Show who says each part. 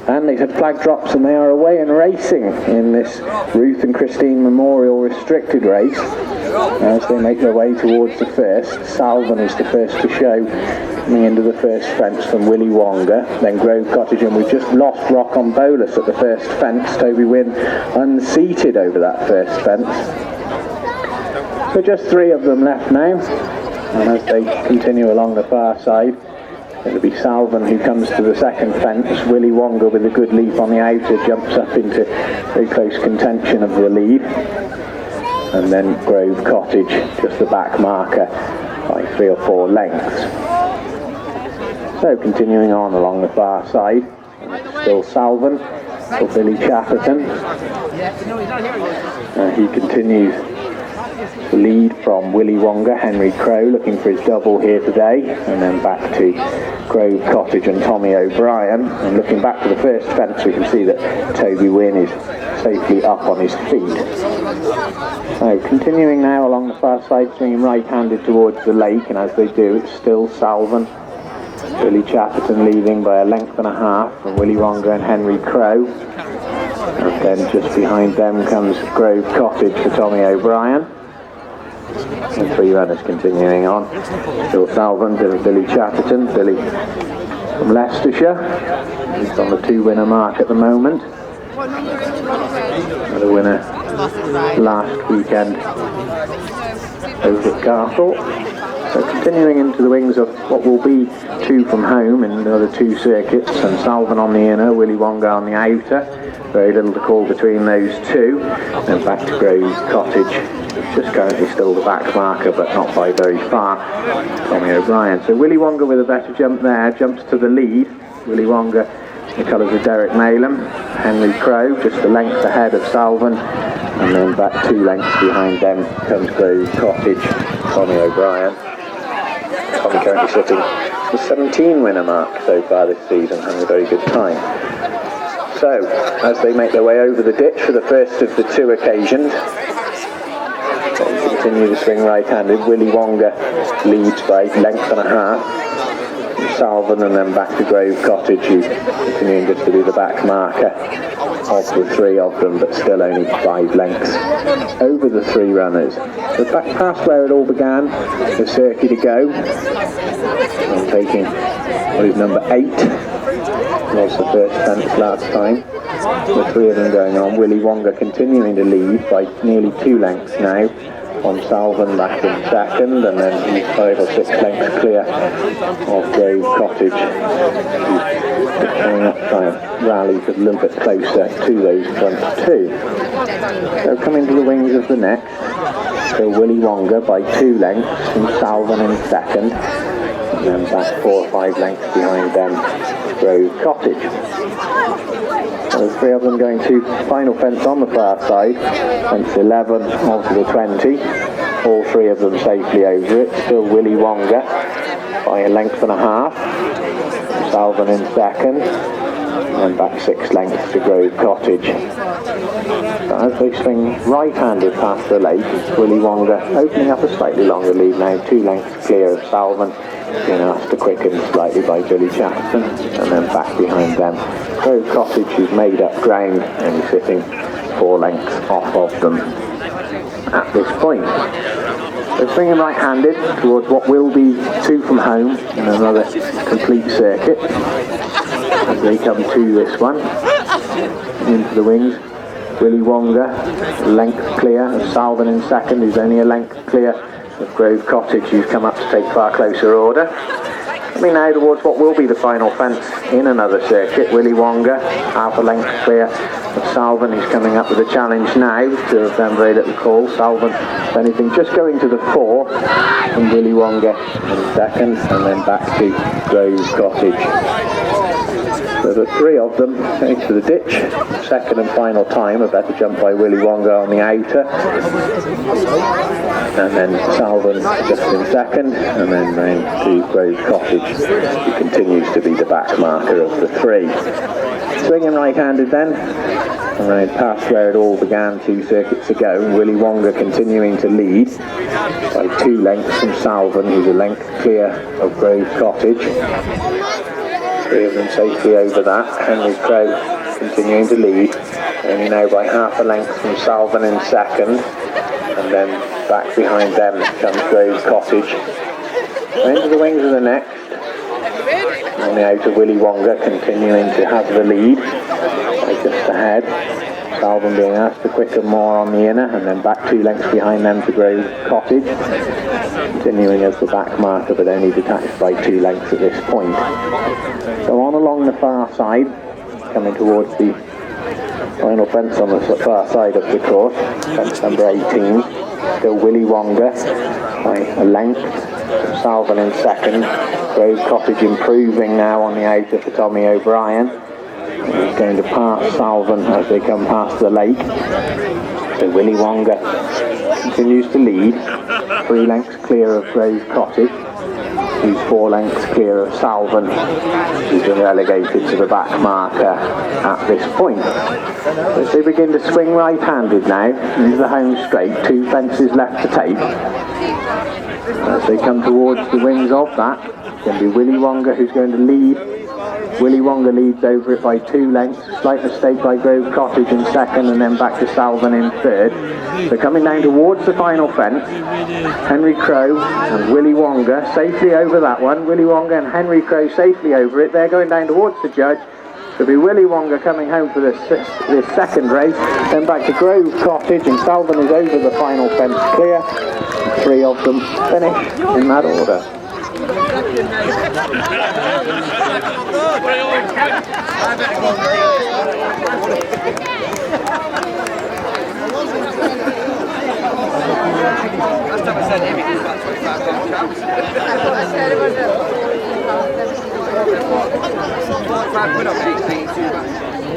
Speaker 1: And they've had flag drops and they are away and racing in this Ruth and Christine Memorial Restricted Race. As they make their way towards the first, Salvan is the first to show, coming into the first fence from Willewonga, then Grove Cottage, and we've just lost Rock on Bolus at the first fence. Toby Wynn unseated over that first fence. So just 3 of them left now, and as they continue along the far side, it'll be Salvan who comes to the second fence. Willewonga with a good leap on the outer jumps up into very close contention of the lead. And then Grove Cottage, just the back marker by 3 or 4 lengths. So continuing on along the far side, still Salvan for Billy Chatterton. He continues the lead from Willewonga, Henry Crow looking for his double here today, and then back to Grove Cottage and Tommy O'Brien. And looking back to the first fence, we can see that Toby Wynn is safely up on his feet. So continuing now along the far side, swinging right-handed towards the lake, and as they do, it's still Salvan. Billy Chatterton leading by a length and a half from Willewonga and Henry Crow. And then just behind them comes Grove Cottage for Tommy O'Brien. And 3 runners continuing on. Still Salvan, Billy Chatterton, Billy from Leicestershire. He's on the 2-winner mark at the moment. The winner last weekend over at Garthorpe. So continuing into the wings of what will be 2 from home in another 2 circuits, and Salvan on the inner, Willewonga on the outer. Very little to call between those 2. Then back to Grove Cottage, just currently still the back marker, but not by very far, Tommy O'Brien. So Willewonga with a better jump there, jumps to the lead. Willewonga, the colours of Derek Maylam. Henry Crow, just a length ahead of Salvan, and then back 2 lengths behind them comes Grove Cottage, Tommy O'Brien. Tommy currently sitting the 17-winner mark so far this season, having a very good time. So, as they make their way over the ditch for the first of the 2 occasions, they continue to swing right-handed. Willewonga leads by length and a half. Salvan, and then back to Grove Cottage, who's continuing just to be the back marker of the 3 of them, but still only 5 lengths over the 3 runners. So back past where it all began, the circuit to go. And taking what is number 8, was the first fence last time. The 3 of them going on. Willewonga continuing to lead by nearly 2 lengths now. On Salvan back in second, and then he's 5 or 6 lengths clear of Grove Cottage, who's coming up trying to rally a little bit closer to those front 2. So coming to the wings of the next, so Willewonga by 2 lengths from Salvan in second, and then back 4 or 5 lengths behind them, Grove Cottage. So the 3 of them going to final fence on the far side, fence 11 onto the 20, all 3 of them safely over it. Still Willewonga by a length and a half, Salvan in second, and back 6 lengths to Grove Cottage. So as they swing right-handed past the lake, Willewonga opening up a slightly longer lead now, 2 lengths clear of Salvan, being asked to quicken slightly by Billy Chatterton, and then back behind them Grove Cottage, who's made up ground and is sitting 4 lengths off of them at this point. So swinging right-handed towards what will be 2 from home in another complete circuit as they come to this one. Into the wings, Willewonga, length clear of Salvan in second, who's only a length clear of Grove Cottage, who's come up to take far closer order. Coming now towards what will be the final fence in another circuit, Willewonga, half a length clear of Salvan, who's coming up with a challenge now. 2 of them very little call. Salvan, if anything, just going to the 4, and Willewonga in second, and then back to Grove Cottage. So the 3 of them going to the ditch, second and final time. A better jump by Willewonga on the outer, and then Salvan just in second, and then round to Grove Cottage, who continues to be the back marker of the 3. Swinging right-handed then, around past where it all began 2 circuits ago. Willewonga continuing to lead by 2 lengths from Salvan, who's a length clear of Grove Cottage. Three of them safely over that. Henry Crow continuing to lead, only now by half a length from Salvan in second, and then back behind them comes Grove Cottage. Into the wings of the next, and the outer Willewonga continuing to have the lead, just ahead. Salvan being asked to quicken more on the inner, and then back 2 lengths behind them to Grove Cottage, continuing as the back marker, but only detached by 2 lengths at this point. So on along the far side, coming towards the final fence on the far side of the course, fence number 18, still Willewonga by a length, Salvan in second, Grove Cottage improving now on the outer for Tommy O'Brien. He's going to pass Salvan as they come past the lake. So Willewonga continues to lead, 3 lengths clear of Grove Cottage. He's 4 lengths clear of Salvan, who's been relegated to the back marker at this point. As they begin to swing right-handed now into the home straight, 2 fences left to take. As they come towards the wings of that, it's going to be Willewonga who's going to lead. Willewonga leads over it by 2 lengths, slight mistake by Grove Cottage in second, and then back to Salvan in third. So coming down towards the final fence, Henry Crow and Willewonga safely over that one. Willewonga and Henry Crow safely over it. They're going down towards the judge. It'll be Willewonga coming home for this second race, then back to Grove Cottage, and Salvan is over the final fence clear. 3 of them finish in that order.